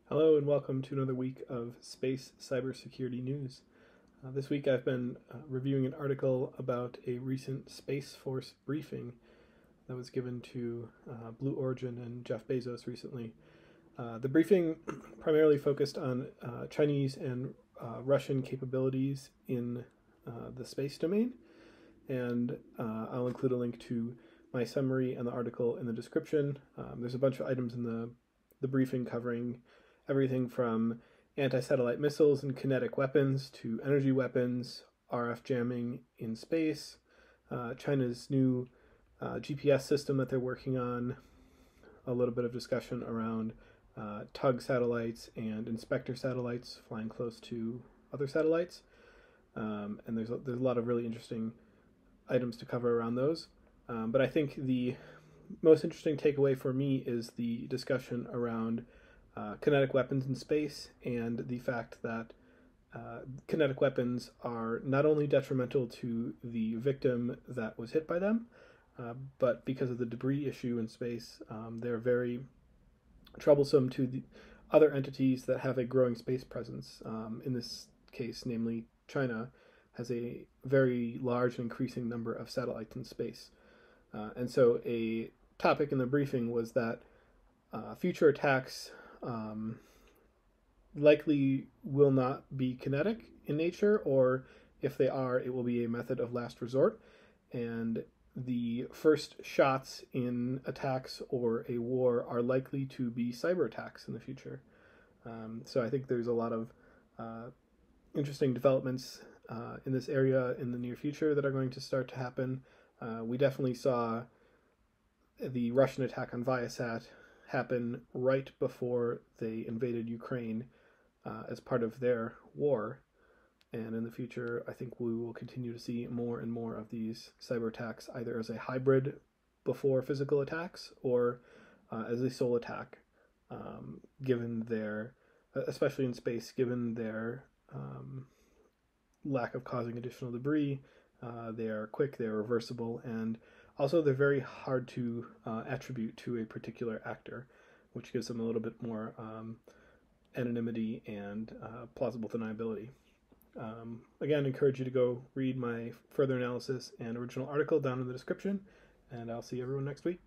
Hello and welcome to another week of Space Cybersecurity News. This week I've been reviewing an article about a recent Space Force briefing that was given to Blue Origin and Jeff Bezos recently. The briefing primarily focused on Chinese and Russian capabilities in the space domain, and I'll include a link to my summary and the article in the description. There's a bunch of items in the briefing covering everything from anti-satellite missiles and kinetic weapons to energy weapons, RF jamming in space, China's new GPS system that they're working on, a little bit of discussion around tug satellites and inspector satellites flying close to other satellites, and there's a lot of really interesting items to cover around those. But I think the most interesting takeaway for me is the discussion around kinetic weapons in space and the fact that kinetic weapons are not only detrimental to the victim that was hit by them, but because of the debris issue in space, they're very troublesome to the other entities that have a growing space presence. In this case, namely China, has a very large and increasing number of satellites in space. And so a topic in the briefing was that future attacks likely will not be kinetic in nature, or if they are, it will be a method of last resort. And the first shots in attacks or a war are likely to be cyber attacks in the future. So I think there's a lot of interesting developments in this area in the near future that are going to start to happen. We definitely saw the Russian attack on Viasat happen right before they invaded Ukraine as part of their war. And in the future, I think we will continue to see more and more of these cyber attacks, either as a hybrid before physical attacks or as a sole attack, given their, especially in space, given their lack of causing additional debris. They are quick, they are reversible, and also they're very hard to attribute to a particular actor, which gives them a little bit more anonymity and plausible deniability. Again, I encourage you to go read my further analysis and original article down in the description, and I'll see everyone next week.